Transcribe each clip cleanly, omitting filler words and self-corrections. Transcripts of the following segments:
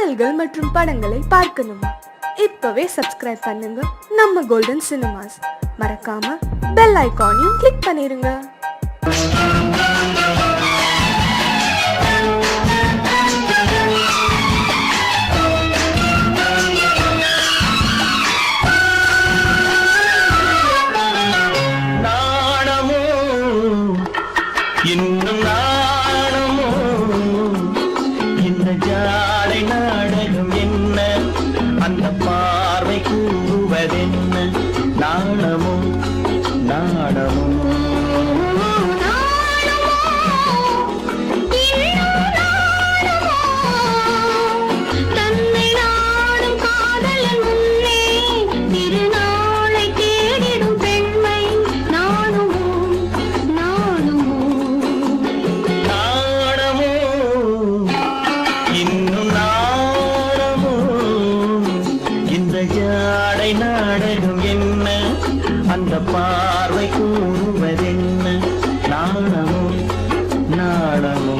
பாடல்கள் மற்றும் படங்களை பார்க்கணுமா? இப்பவே சப்ஸ்கிரைப் பண்ணுங்க நம்ம கோல்டன் சினிமாஸ். மறக்காம பெல் ஐகானையும் கிளிக் பண்ணிருங்க. இன்னும் நாணமோ இந்த ஜாடை நாடகம் என்ன, அந்த பார்வை கூறுவதென்ன, நாணமோ நாணமோ ஜாடை நாடகம் என்ன, அந்த பார்வை கூறுவதென்ன, நாணமோ நாணமோ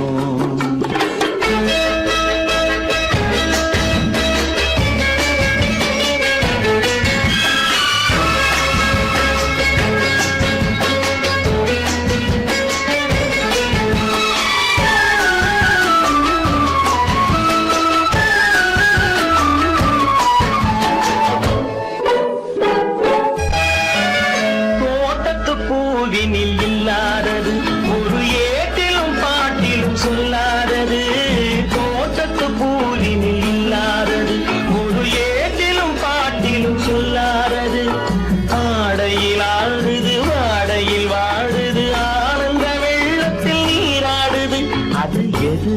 பூவினில் இல்லாதது, ஒரு ஏட்டிலும் பாட்டிலும் சொல்லாதது. தோட்டத்து பூவினில் இல்லாதது, ஒரு ஏட்டிலும் பாட்டிலும் சொல்லாதது. ஆடையில் ஆடுது, வாடையில் வாடுது, ஆனந்த வெள்ளத்தில் நீராடுது, அது எது?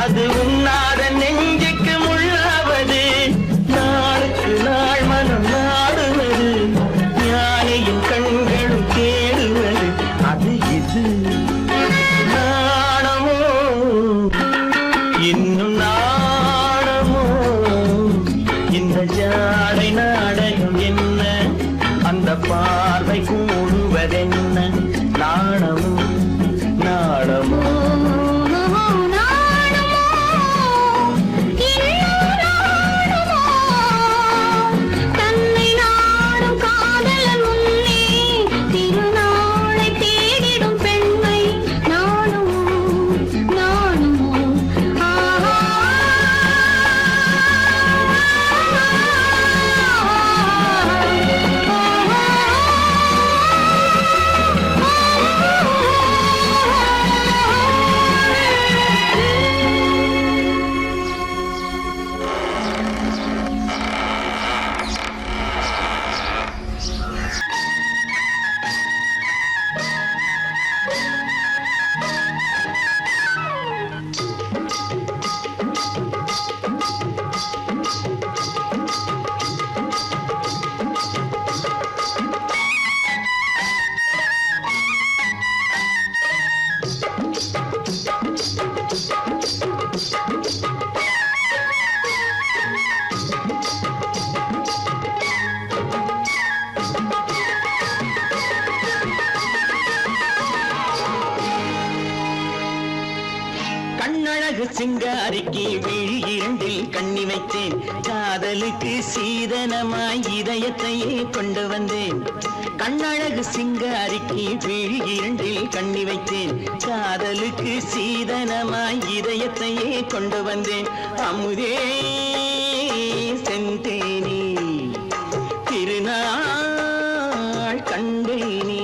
அது உண்ணாத நெஞ்சுக்கு முள்ளாவது, நாளுக்கு நாள் மனம் நாடுவது, ஞானியின் கண்களும் தேடுவது, அது இது. நாணமோ இன்னும் நாணமோ இந்த ஜாடை நாடகம் என்ன, அந்த பார்வை கூடுவதென்ன, நாணமோ நாணமோ சிங்காரிக்கு விழி இரண்டில் கண்ணி வைத்தேன் காதலுக்கு சீதனமாய் இதயத்தையே கொண்டு வந்தேன் கண்ணழகு சிங்காரிக்கு விழி இரண்டில் கண்ணி வைத்தேன் காதலுக்கு சீதனமாய் இதயத்தையே கொண்டு வந்தேன் அமுதே செந்தேனே திருநாள் கண்டேனே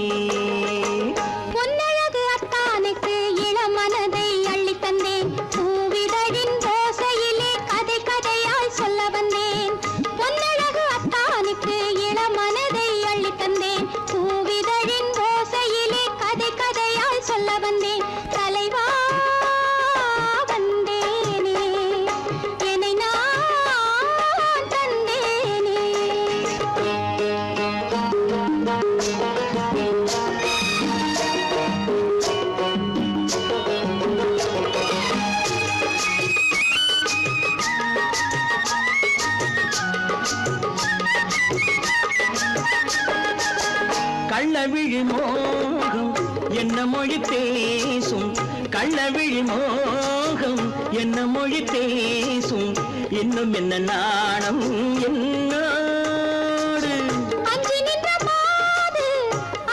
கள்ளவிழி மோகம் என்ன மொழி பேசும் கள்ளவிழி மோகம் என்ன மொழி பேசும் இன்னும் என்ன நாணம் என்னோடு அஞ்சி நின்ற மாது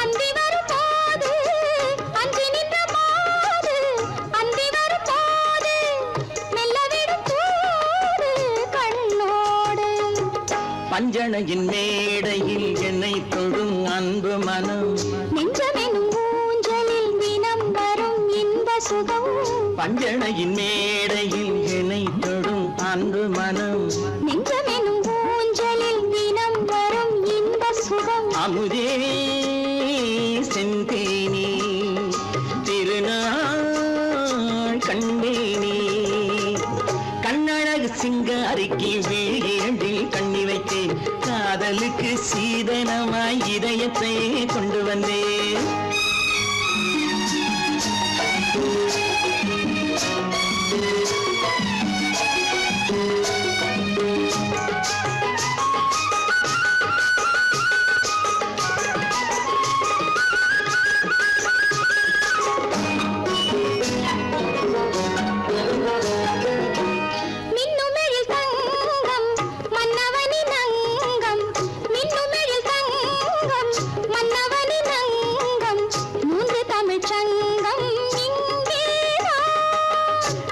அந்தி வரும் போது அஞ்சி நின்ற மாது அந்தி வரும் போது மெல்ல விடும் போது கண்ணோடு பஞ்சணையின் மேடையில் என்னை தொடும் அன்பு மனம் நெஞ்சமெனும் ஊஞ்சலில் தினம் வரும் இன்ப சுகம் பஞ்சணையின் மேடையில் என்னை தொடும் அன்பு மனம் நெஞ்சமெனும் ஊஞ்சலில் தினம் வரும் இன்ப சுகம் அமுதே செந்தேனே திருநாள் கண்டேனே கண்ணழகு சிங்காரிக்கு விழி இரண்டில் கண்ணி வைத்தேன் காதலுக்கு சீதனமாய் இதயத்தையே கொண்டு வந்தேன்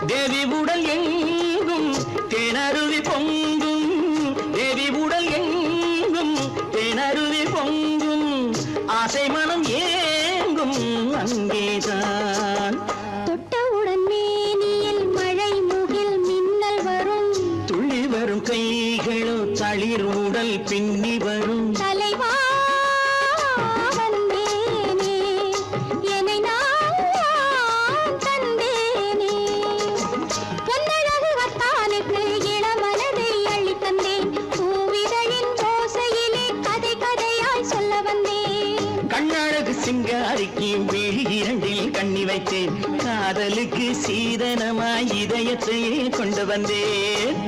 தேவி உடல் எங்கும் தேனருவி பொங்கும் தேவி உடல் எங்கும் தேனருவி பொங்கும் ஆசை மனம் ஏங்கும் அங்கேதான் தொட்டவுடன் மேனியில் மழை முகில் மின்னல் வரும் துள்ளி வரும் கைகளோ தளிர் உடல் பின்னி வரும் தலைவா சிங்காரிக்கு விழி இரண்டில் கண்ணி வைத்தேன் காதலுக்கு சீதனமாய் இதயத்தையே கொண்டு வந்தேன்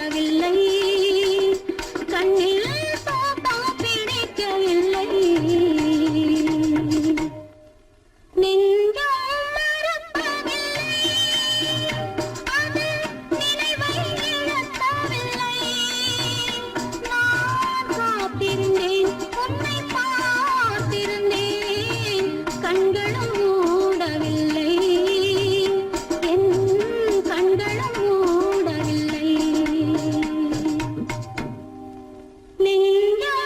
மூடவில்லை கண்ணில் பாப்பா பிடிக்கவில்லை நெஞ்சம் மறப்பதில்லை அது நினைவை இழக்கவில்லை நான் காத்திருந்தேன் உன்னை பார்த்திருந்தேன் கண்களும் மூடவில்லை என் கண்களும் மூடவில்லை நெஞ்சம்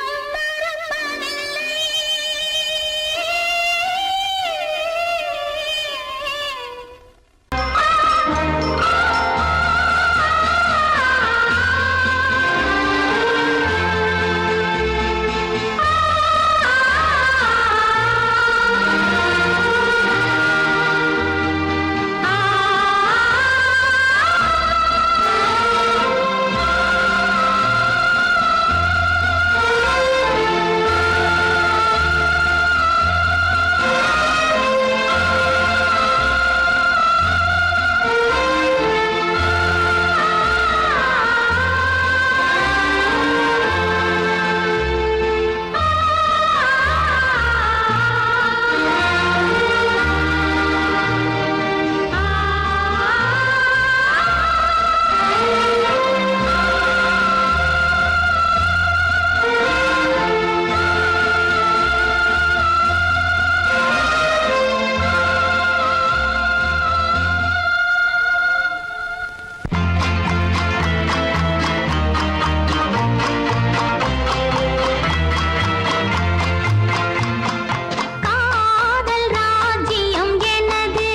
காதல் ராஜ்யம் எனது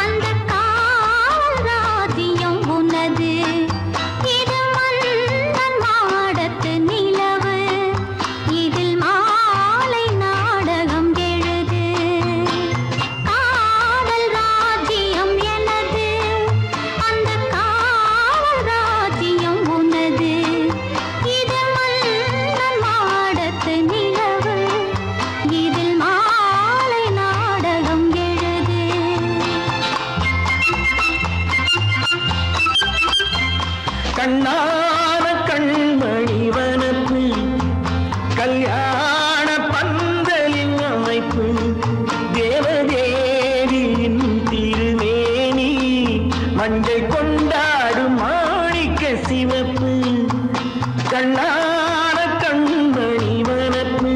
அந்த காதல் ராஜ்யம் உனது இது மன்னன் மாடத்து நிலவு இதில் மாலை நாடகம் எழுது காதல் ராஜ்யம் எனது அந்த காதல் ராஜ்யம் உனது இது மன்னன் மாடத்து நிலவு இதில் மாலை நாடகம் எழுது கண்ணான கண்மணி வனப்பு கல்யாண பந்தலின் அமைப்பு தேவதேவியின் திருமேனி மஞ்சள் கொண்டாடும் மாணிக்க சிவப்பு கண்ணான கண்மணி வனப்பு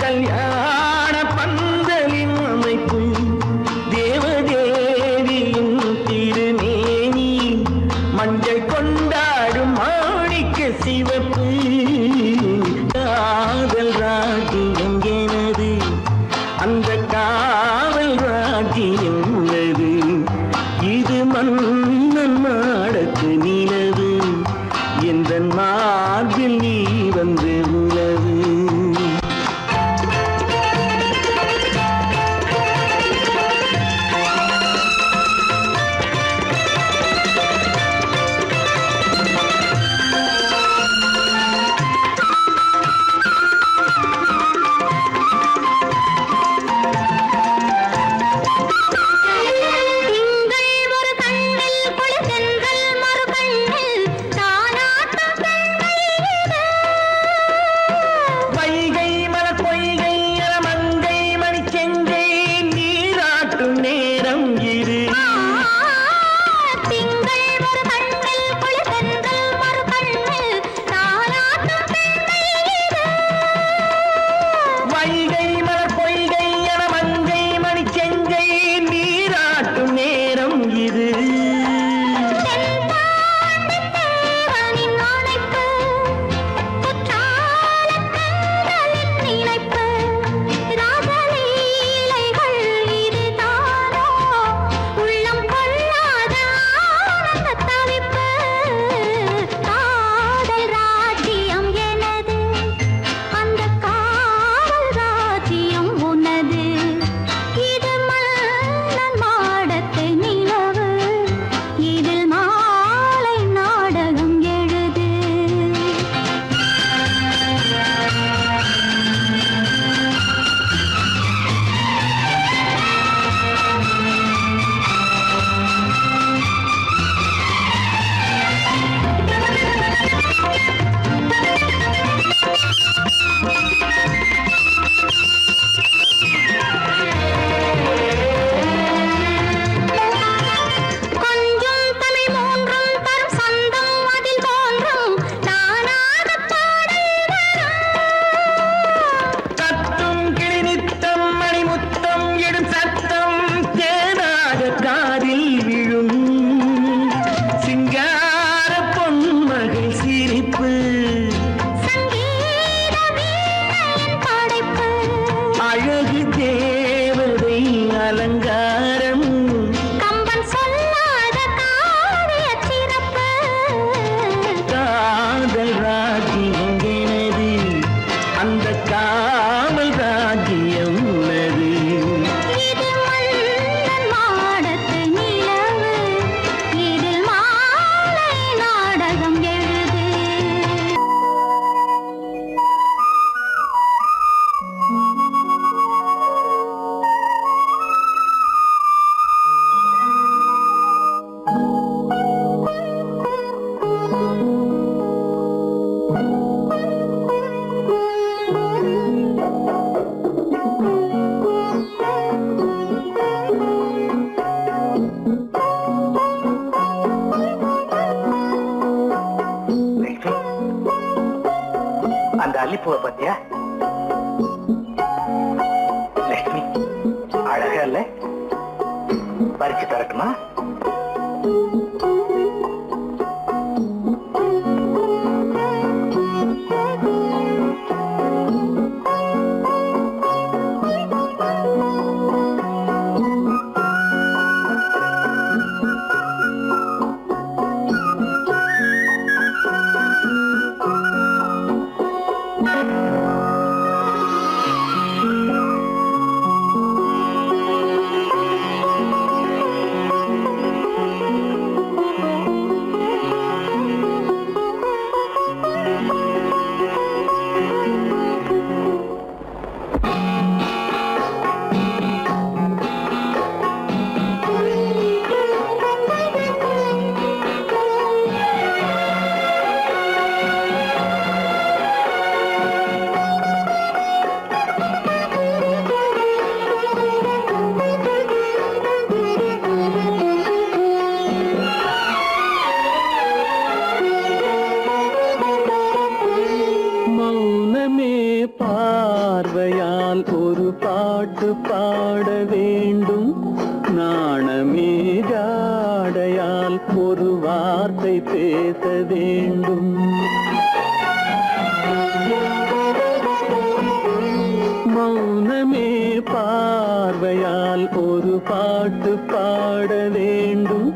கல்யாண பந்தலின் அமைப்பு தேவதேவியின் திருமேனி மஞ்சள் கொண்டாடும் மாணிக்க சிவப்பு காதல் ராஜ்யம் எனது அந்த காவல் ராஜ்யம் உள்ளது இது மன்னன் நாடத்து நிலவு எந்த மார்பில் அல்லிப்பூவை பத்தியா லட்சுமி? அழகா இல்ல? பறிச்சு தரட்டுமா? பார்வையால் ஒரு பாட்டு பாட வேண்டும், நாணமே ஜாடையால் ஒரு வார்த்தை பேச வேண்டும். மௌனமே பார்வையால் ஒரு பாட்டு பாட வேண்டும்,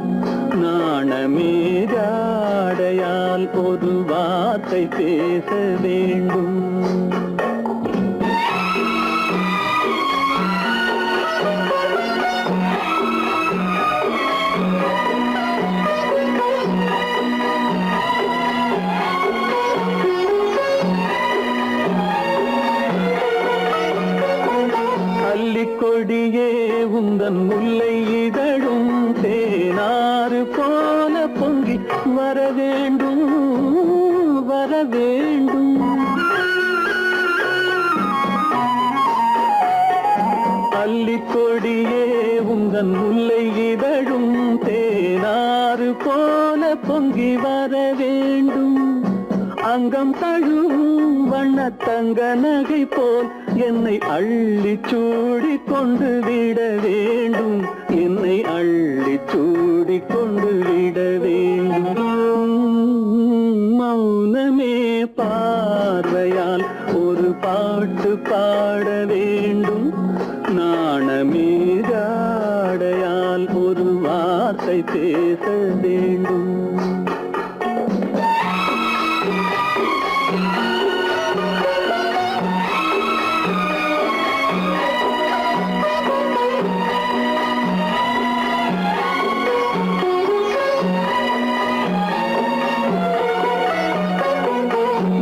நாணமே ஜாடையால் ஒரு வார்த்தை பேச வேண்டும். கொடியே உந்தன் முல்லை இதழும் தேனாறு போல பொங்கி வர வேண்டும், வர வேண்டும். அல்லிக்கொடியே உந்தன் முல்லை இதழும் தேனாறு போல பொங்கி வர வேண்டும். அங்கம் தழும் வண்ணத்தங்க நகை போல் என்னை அள்ளி சூடி கொண்டு விட வேண்டும், என்னை அள்ளி சூடி கொண்டு விட வேண்டும். மௌனமே பார்வையால் ஒரு பாட்டு பாட வேண்டும், நாணமே ஜாடையால் ஒரு வார்த்தை பேச வேண்டும்.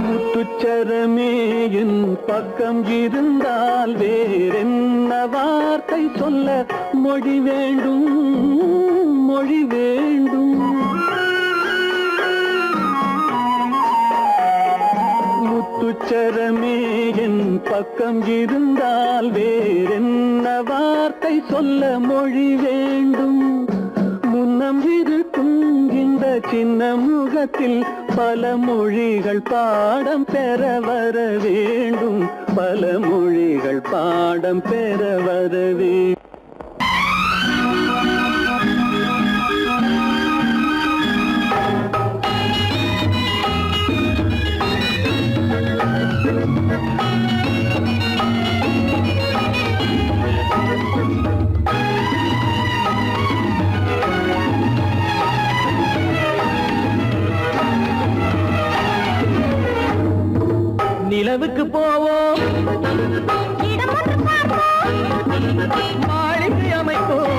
முத்துச்சரமே என் பக்கம் இருந்தால் வேறென்ன வார்த்தை சொல்ல மொழி வேண்டும், மொழி வேண்டும். முத்துச்சரமே என் பக்கம் இருந்தால் வேறென்ன வார்த்தை சொல்ல மொழி வேண்டும். முன்னம் இருக்கும் இந்த சின்ன முகத்தில் பல மொழிகள் பாடம் பெற வர வேண்டும், பல மொழிகள் பாடம் பெற வர வேண்டும். நிலவுக்கு போவோம், மாளிகை அமைப்போம்,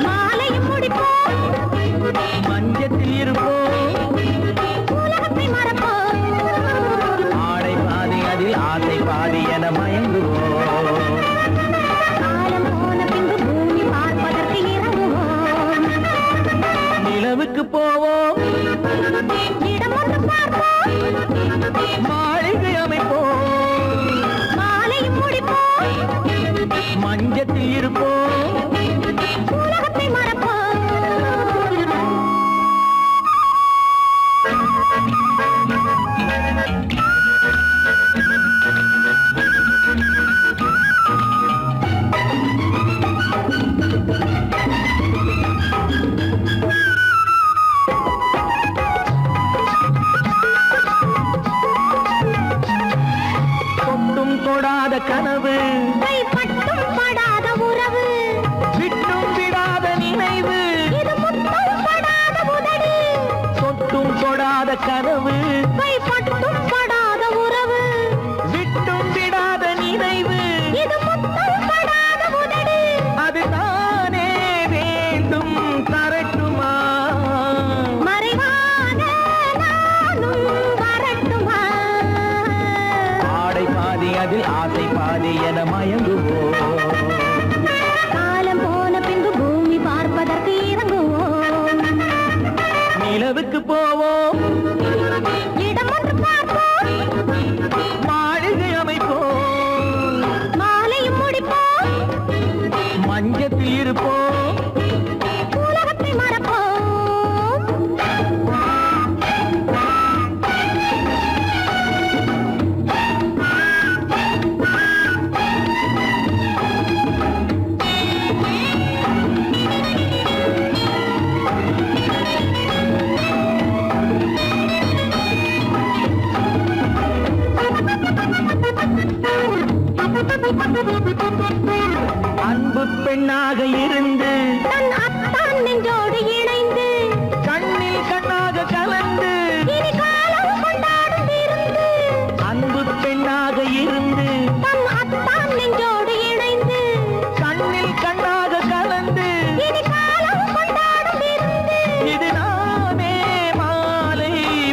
மாலையும் முடிப்போம், மஞ்சத்தில் இருப்போம், உலகத்தை மறப்போம். ஆடை பாதி அதில் ஆசை பாதி என மயங்குவோம். காலம் போன பின்பு பூமி பார்ப்பதற்கு இறங்குவோம். நிலவுக்கு போவோம், இடம் ஒன்று பார்ப்போம், மாளிகை அமைப்போம், மாலையும் முடிப்போம், மஞ்சத்தில் இருப்போம், உலகத்தை மறப்போம். தீராத கனவு, கைப்பட்டும் படாத உறவு, விட்டும் விடாத நினைவு, இது முத்தம் படாத உதடு, அது தானே வேண்டும் தரட்டுமா? மறைவான நானும் வரட்டுமா? ஆடை பாதி அதில் ஆசை பாதி என மயங்குவோம். காலம் போன பின்பு பூமி பார்ப்பதற்கு இறங்குவோம். நிலவுக்கு போவோம், இடம் ஒன்று பார்ப்போம், மாளிகை அமைப்போம், மாலையும் முடிப்போம், மஞ்சத்தில் இருப்போம். உலகத்தை மறப்போம். அன்பு பெண்ணாக இருந்து தன் அத்தான் நெஞ்சோடு இணைந்து கண்ணில் கண்ணாக கலந்து, இனி காலம் கொண்டாடும் விருந்து. அன்பு பெண்ணாக இருந்து தன் அத்தான் நெஞ்சோடு இணைந்து கண்ணில் கண்ணாக கலந்து, இனி காலம் கொண்டாடும் விருந்து. இது நாமே மாலை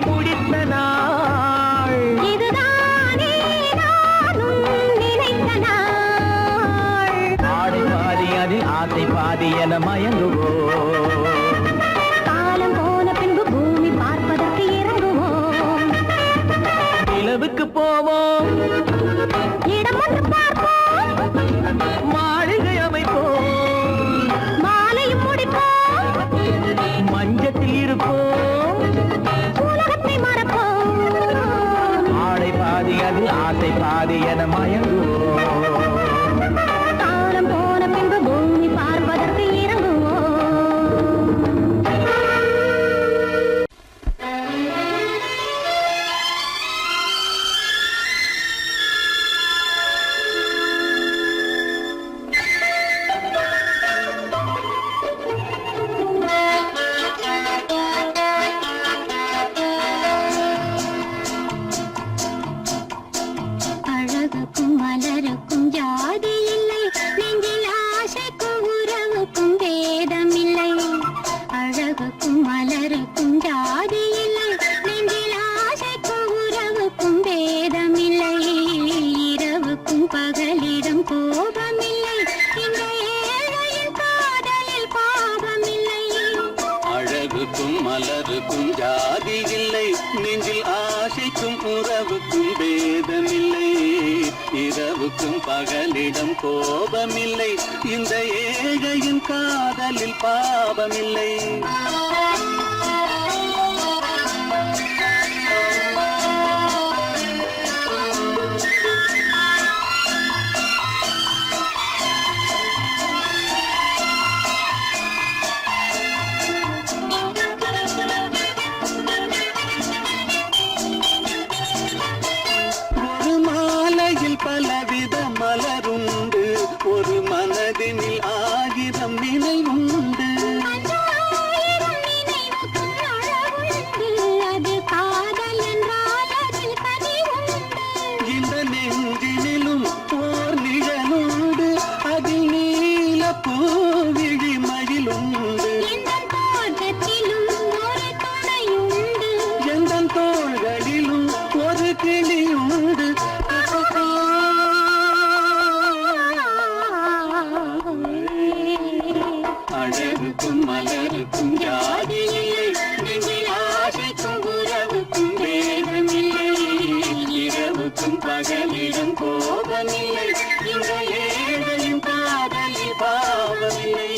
முடித்த நாள். இதுதானே நானும் நினைத்த நாள். ஆடை பாதி அதில் ஆசை பாதி என மயங்குவோம். காலம் போன பின்பு பூமி பார்ப்பதற்கு இறங்குவோம். நிலவுக்கு போவோம், இடம் ஒன்று பார்ப்போம், மாளிகை அமைப்போம், மாலையும் முடிப்போம், மஞ்சத்தில் இருப்போம். உலகத்தை மறப்போம். ஆடை பாதி அதில் ஆசை பாதி என மயங்குவோம். காலம் போன பின்பு பூமி பார்ப்பதற்கு இறங்குவோம். அழகுக்கும் மலருக்கும் ஜாதி இல்லை, நெஞ்சில் ஆசைக்கும் உறவுக்கும் பேதம் இல்லை. அழகுக்கும் மலருக்கும் ஜாதி இல்லை, நெஞ்சில் ஆசைக்கும் உறவுக்கும் பேதம் இல்லை. இரவுக்கும் பகலிடம் கோபமில்லை, இந்த ஏழையின் காதலில் பாவமில்லை. அழகுக்கும் மலருக்கும் ஜாதி இல்லை, நெஞ்சில் ஆசைக்கும் உறவுக்கும் பேதமில்லை. இரவுக்கும் பகலிடம் கோபமில்லை, இந்த ஏழையின் காதலில் பாவமில்லை. ஒரு மாலையில் பலவித மலருண்டு, ஒரு மனதினில் ஆயிரம் நினைவுண்டு. ஆயிரம் நினைவுக்கும் அழகுண்டு, அது காதல் என்றால் அதில் கனிவுண்டு. இந்த நெஞ்சினிலும் ஓர் நிழலுண்டு, அதில் நீல பூவிழி மயிலுண்டு. எந்தன் தோட்டத்திலும் ஒரு துணையுண்டு, எந்தன் தோள்களிலும் ஒரு கிளியுண்டு. அழகுக்கும் மலருக்கும் ஜாதி இல்லை, நெஞ்சில் ஆசைக்கும் உறவுக்கும் பேதமில்லை. இரவுக்கும் பகலிடம் கோபமில்லை, இந்த ஏழையும் காதலில் பாவமில்லை.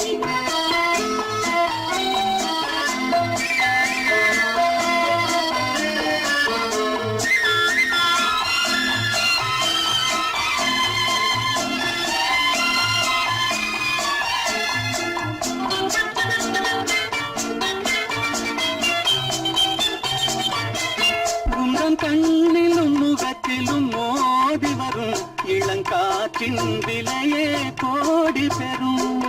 உந்தன் கண்ணிலும் முகத்திலும் மோதி வரும் இளங்காற்றின் விலையே கோடி பெறும்.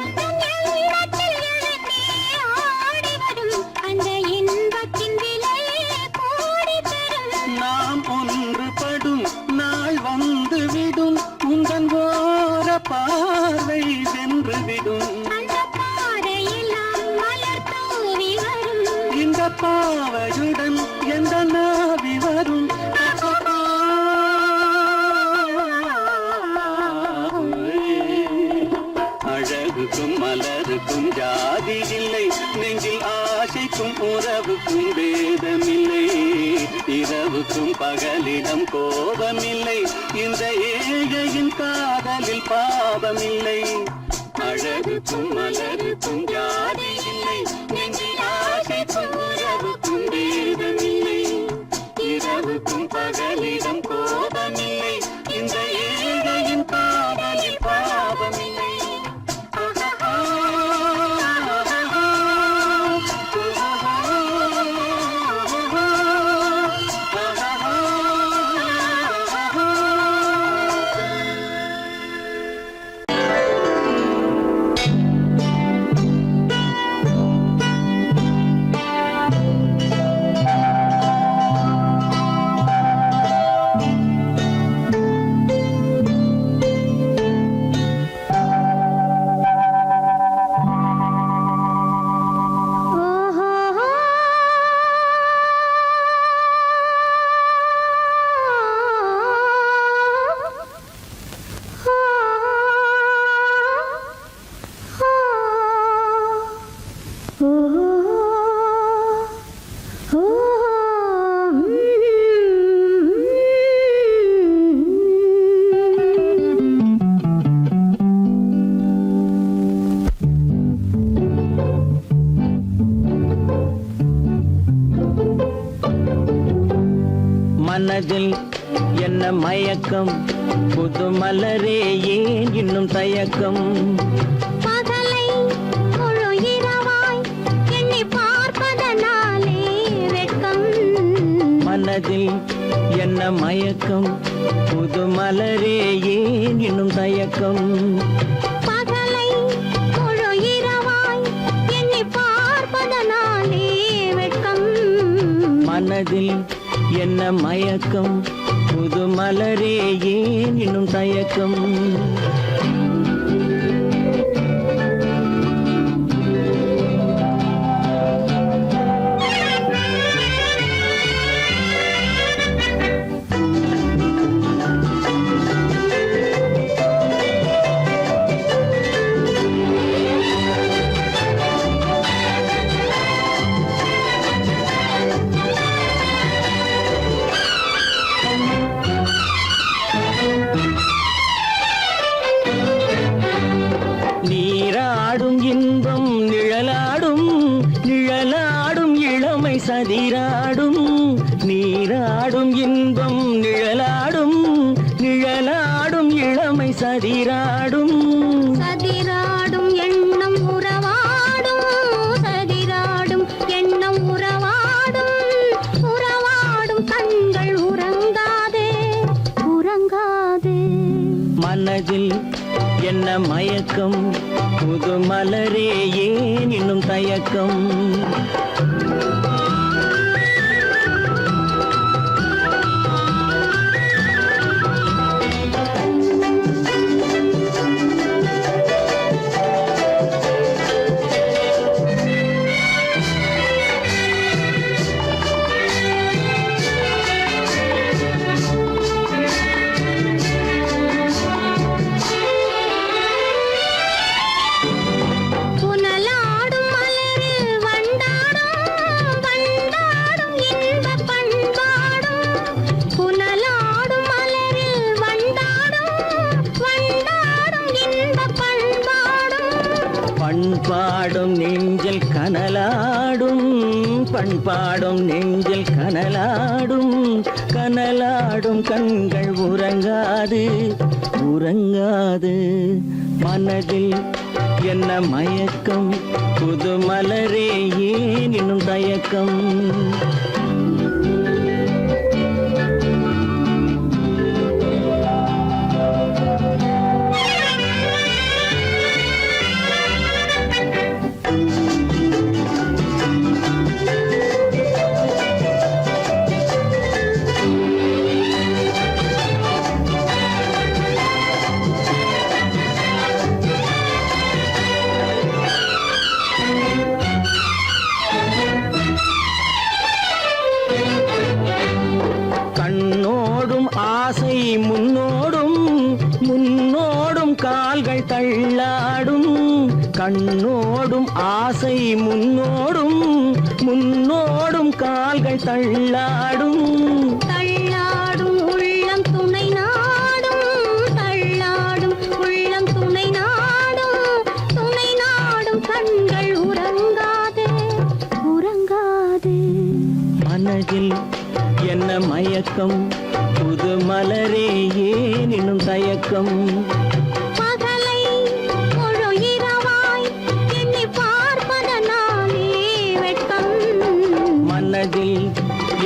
உள்ளத்தில் எழுந்தே ஆடி வரும் அந்த இன்பத்தின் விலையே கோடி பாவையுடன் எந்த நாவி வரும் அழகுக்கும் மலருக்கும் ஜாதி இல்லை நெஞ்சில் ஆசைக்கும் உறவுக்கும் வேதமில்லை இரவுக்கும் பகலிடம் கோபமில்லை இந்த ஏழையின் காதலில் பாவமில்லை அழகுக்கும் மலருக்கும் ஜாதி இல்லை நெஞ்சில் ஆசைக்கும் உறவுக்கும் வேதமில்லை இரவுக்கும் பகலிடம் கோபமில்லை இந்த ஏழையின் காதலில் பாவமில்லை மனதில் என்ன மயக்கம் புது மலரே ஏன் இன்னும் தயக்கம் பகலை முழு இரவாய் எண்ணி பார்ப்பதனாலே வெட்கம் மனதில் என்ன மயக்கம் புது மலரே ஏன் இன்னும் தயக்கம் பகலை முழு இரவாய் எண்ணி பார்ப்பதனாலே வெட்கம் மனதில் என்ன மயக்கம் புது மலரே ஏன் இன்னும் தயக்கம் நீராடும் இன்பம் நிழலாடும் நிழலாடும் இளமை சதிராடும் நீராடும் இன்பம் நிழலாடும் நிழலாடும் இளமை சதிராடும் சதிராடும் எண்ணம் உறவாடும் சதிராடும் எண்ணம் உறவாடும் உறவாடும் கண்கள் உறங்காதே உறங்காதே மனதில் என்ன மயக்கம் புது மலரே ஏன் இன்னும் தயக்கம் புனலாடும் மலரில் வண்டாடும் வண்டாடும் இன்பப் பண்பாடும் புனலாடும் மலரில் வண்டாடும் வண்டாடும் இன்பப் பண்பாடும் பண்பாடும் நெஞ்சில் கனலாடும் பண்பாடும் நெஞ்சில் கனலாடும் கனலாடும் கண்கள் உறங்காது உறங்காது மனதில் என்ன மயக்கம் புது மலரே ஏன் இன்னும் தயக்கம் முன்னோடும் முன்னோடும் கால்கள் தள்ளாடும் கண்ணோடும் ஆசை முன்னோடும் முன்னோடும் கால்கள் தள்ளாடும் தள்ளாடும் உள்ளம் துணை நாடும் தள்ளாடும் உள்ளம் துணை நாடும் கண்கள் உறங்காதே உறங்காதே மனதில் என்ன மயக்கம் புது மலரே ஏன் இன்னும் தயக்கம் பகலை முழு இரவாய் எண்ணி பார்ப்பதனாலே வெட்கம் மனதில்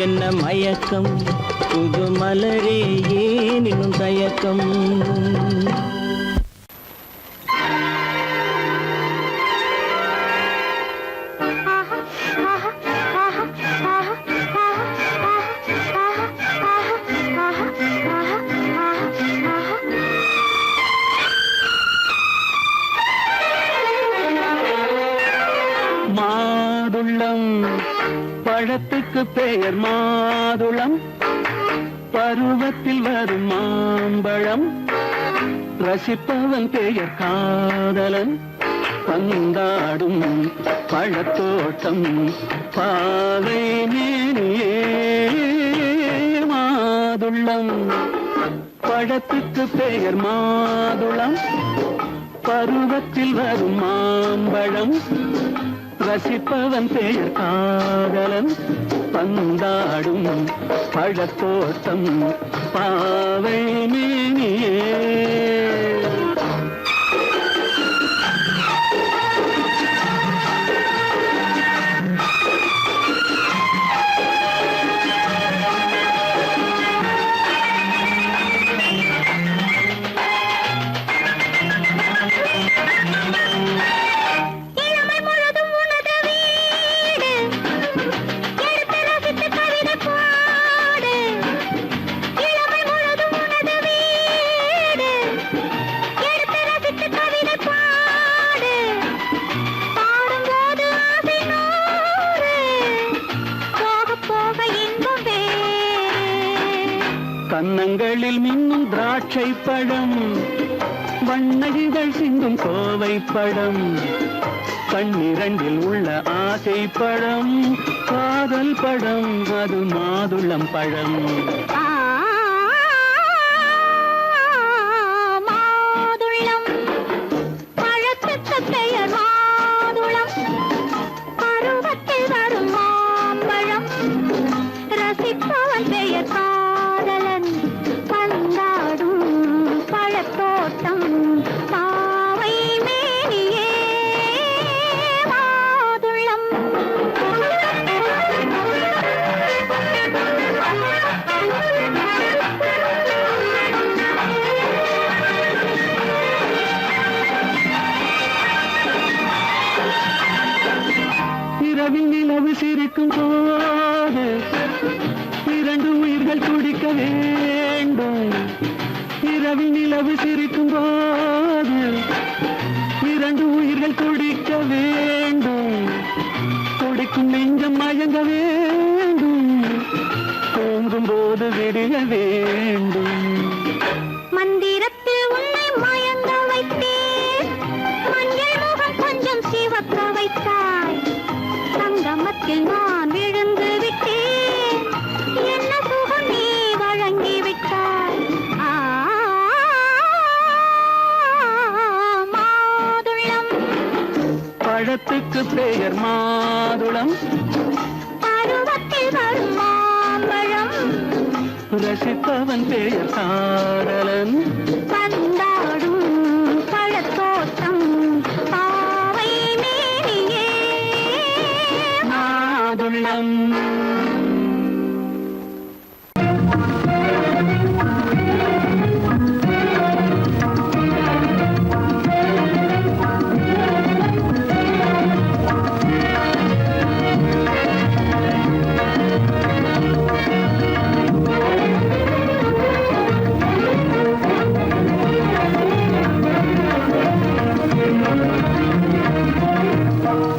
என்ன மயக்கம் புது மலரே ஏன் இன்னும் தயக்கம் மாதுளம் பழத்துக்கு பெயர் மாதுளம் பருவத்தில் வரும் மாம்பழம் ரசிப்பவன் பெயர் காதலன் பந்தாடும் பழத்தோட்டம் பாவை மேனியே மாதுளம் பழத்துக்கு பெயர் மாதுளம் பருவத்தில் வரும் மாம்பழம் ரசிப்பவன் பெயர் காதலன் பந்தாடும் பழத்தோட்டம் பாவை மேனியே கன்னங்களில் மின்னும் திராட்சை பழம் வண்ணகிகள் சிந்தும் கோவை பழம் கண்ணிரண்டில் உள்ள ஆசை பழம் காதல் பழம் அது மாதுளம் பழம் மாதுளம் பழத்துக்கு பெயர் மாதுளம் பருவத்தில் வரும் மாம்பழம் ரசிப்பவன் பெயர் காதலன் பந்தாடும் பழத்தோட்டம் பாவை மேனியே மாதுளம் இரவில் நிலவு சிரிக்கும் போது இரண்டு உயிர்கள் துடிக்க வேண்டும் இரவில் நிலவு சிரிக்கும் போது இரண்டு உயிர்கள் துடிக்க வேண்டும் துடிக்கும் நெஞ்சம் மயங்க வேண்டும் தூங்கும் போது விடிய வேண்டும் மந்திரத்தில் உன்னை மயங்க வைத்தேன் மஞ்சள் முகம் கொஞ்சம் சிவக்க வைத்தாய் சங்கமத்தில் நான் விழுந்து விட்டேன் என்ன சுகம் நீ வழங்கி விட்டாய் மாதுளம் பழத்துக்கு பெயர் மாதுளம் பருவத்தில் வரும் மாம்பழம் ரசிப்பவன் பெயர் காதலன் பந்தாடும் பழத்தோட்டம் பாவை மேனியே மாதுளம்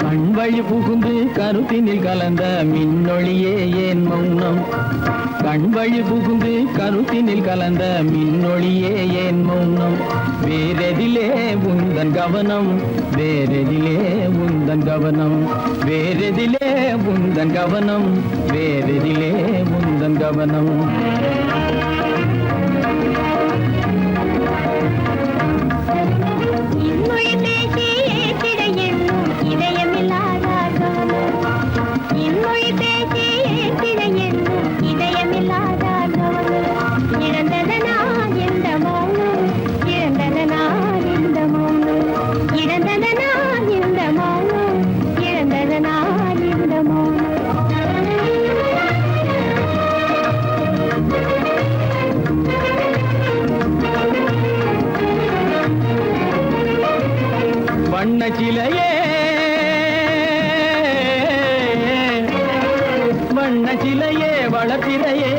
கண்வழி புகுந்து கருத்தினில் கலந்த மின்னொளி மின்னொளியே ஏன் மௌனம் கண் வழி புகுந்து கருத்தினில் கலந்த மின்னொளியே ஏன் மௌனம் வேறெதிலே உந்தன் கவனம் வேறெதிலே உந்தன் கவனம் வேறெதிலே உந்தன் கவனம் வேறெதிலே உந்தன் கவனம் இன்மொழி பேசி ஏற்றிட எண்ணும் இதயமில்லாதார் கவனம் இன்மொழி பேசி ஏற்றிட எண்ணும் இதயமில்லாதார் கவனம் இழந்ததனா எந்த மௌனம் இழந்ததனா எந்த மௌனம் இழந்ததனா எந்த மௌனம் இழந்ததனா எந்த மௌனம் வண்ண சிலையே வண்ண சிலையே வளர்த்திரையே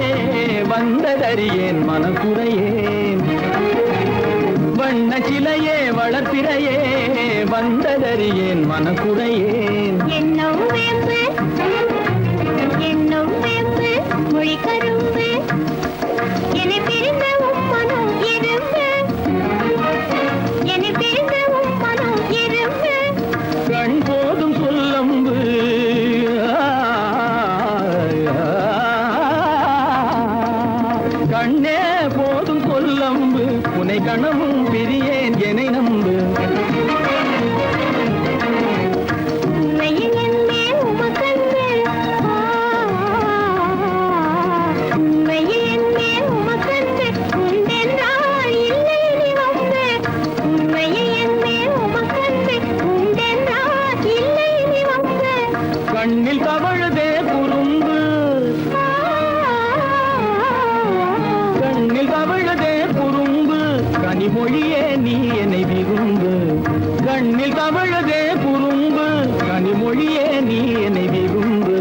வந்ததறியேன் மனக்குறையேன் வண்ண சிலையே வளர்த்திரையே வந்ததறியேன் மனக்குறையேன் என்னும் வேம்பு மொழி கரும்பு என்னை பிரிந்த உம்மனம் இரும்பு என்னை பிரிந்த உம்மனம் இரும்பு கண் போதும் சொல்லம்பு கண்ணே போதும் சொல்லம்பு உனை கணமும் பிரியேன் எனை நம்பு உண்மையில் என்னே உமக்கன்று உண்மையில் என்னே உமக்கன்று உண்டென்றால் இல்லை நீ வம்பு உண்மையில் என்னே உமக்கன்று உண்டென்றால் இல்லை நீ வம்பு கண்ணில் தவழுதே குறும்பு கண்ணில் தவழுதே குறும்பு கனிமொழியே நீ என்னை விரும்பு கண்ணில் தவழுதே குறும்பு கனிமொழியே நீ என்னை விரும்பு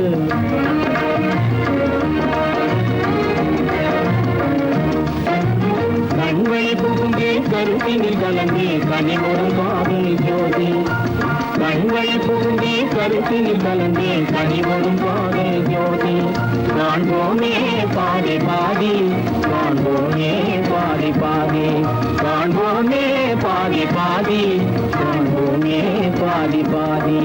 கண்வழி புகுந்தே கருத்தினில் கலந்து கனிமொரும் பாதை ஜோதி கண்வழி புகுந்தே கருத்தினில் கலந்து கனிமொரும் பாதை ஜோதி காண்போமே பாதி பாதி காண்போமே பாதி பாதி காண்போமே பாதி பாதி காண்போமே பாதி பாதி